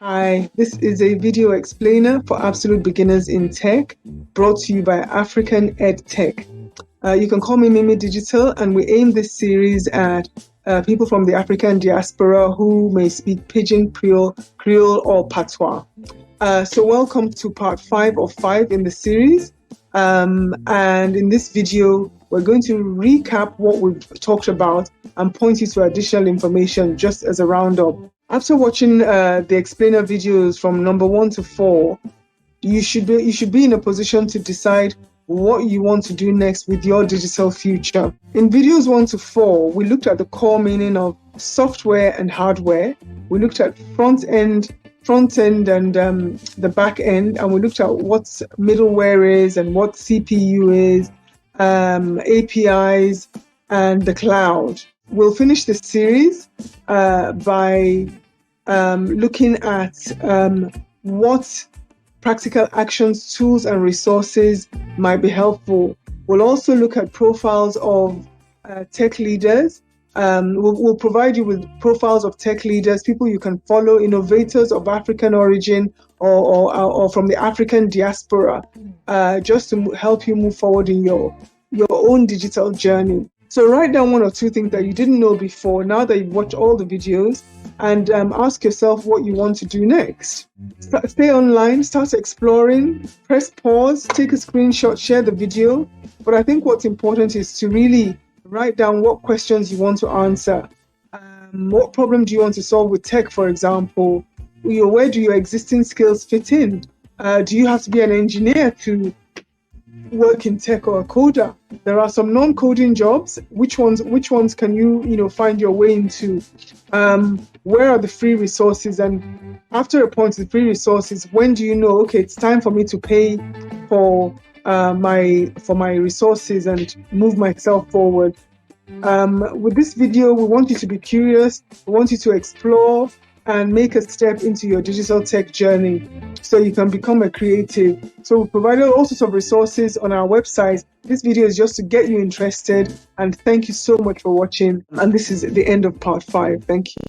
Hi, this is a video explainer for absolute beginners in tech, brought to you by African Ed Tech. You can call me Mimi Digital, and we aim this series at people from the African diaspora who may speak Pidgin, Creole, or Patois. So welcome to part 5 of 5 in the series. And in this video, we're going to recap what we've talked about and point you to additional information just as a roundup. After watching the explainer videos from number 1 to 4, you should be in a position to decide what you want to do next with your digital future. In videos 1 to 4, we looked at the core meaning of software and hardware. We looked at front end and the back end, and we looked at what middleware is and what CPU is, APIs, and the cloud. We'll finish the series by looking at what practical actions, tools, and resources might be helpful. We'll also look at profiles of tech leaders. We'll provide you with profiles of tech leaders, people you can follow, innovators of African origin or from the African diaspora, just to help you move forward in your own digital journey. So write down 1 or 2 things that you didn't know before, now that you've watched all the videos, and ask yourself what you want to do next. Stay online, start exploring, press pause, take a screenshot, share the video. But I think what's important is to really write down what questions you want to answer. What problem do you want to solve with tech, for example? Where do your existing skills fit in? Do you have to be an engineer to work in tech, or a coder? There are some non-coding jobs. Which ones can you find your way into? Where are the free resources? And after a point, the free resources, when do you know, okay, it's time for me to pay for my resources and move myself forward? With this video, we want you to be curious. We want you to explore and make a step into your digital tech journey so you can become a creative. So we provided all sorts of resources on our website. This video is just to get you interested, and thank you so much for watching. And this is the end of part 5. Thank you.